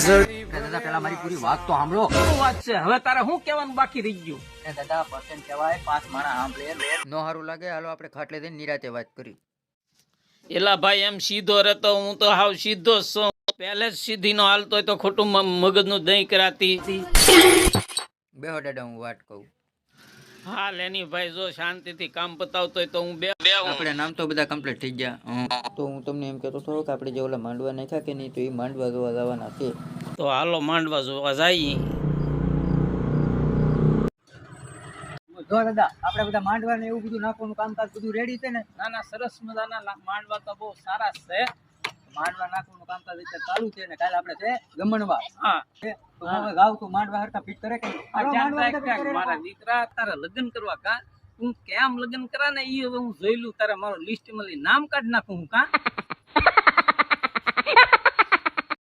દાદા પેલા મારી પૂરી વાત તો સાંભળો. શું વાત છે? હવે તારે શું કહેવાનું બાકી રહી ગયું? દાદા પર્સન્ટ કહેવાય 5 માણા સાંભળે નો સારું લાગે. હાલો આપણે ખાટલે જઈને નિરાતે વાત કરી. એલા ભાઈ એમ સીધો રહેતો હું તો હાવ સીધો જ છું. પહેલે જ સીધી નો હાલતો હોય તો ખોટું મગજનું દહીં કરાતી. બેહો દાદા હું વાત કહું. હા લેની ભાઈ જો શાંતિથી કામ પતાવતો હોય તો હું બે આપણે નામ તો બધા કમ્પ્લીટ થઈ ગયા. તો હું તમને એમ કહેતો હતો કે આપણે જે ઓલા માંડવા નાખ્યા કે નહીં, તો એ માંડવા જોવા જવાના છે. તો હાલો માંડવા જોવા જઈએ. જો દાદા આપણે બધા માંડવા ને એવું બધું નાખવાનું કામકાજ બધું રેડી છે ને? ના ના સરસ મજાના માંડવા તો બહુ સારા છે. માંડવા નાખવાનું કામકાજ અત્યારે ચાલુ છે ને કાલે આપણે છે ગમણવા. હા તો હવે ગાવ તો માંડવા હરતા ફિટ કરે કે મારા દીકરા તારા લગ્ન કરવા કા તું કેમ લગ્ન કરા ને એ હવે હું જોઈ લઉં. તારા મારું લિસ્ટ મળી નામ કાઢ નાખું હું કા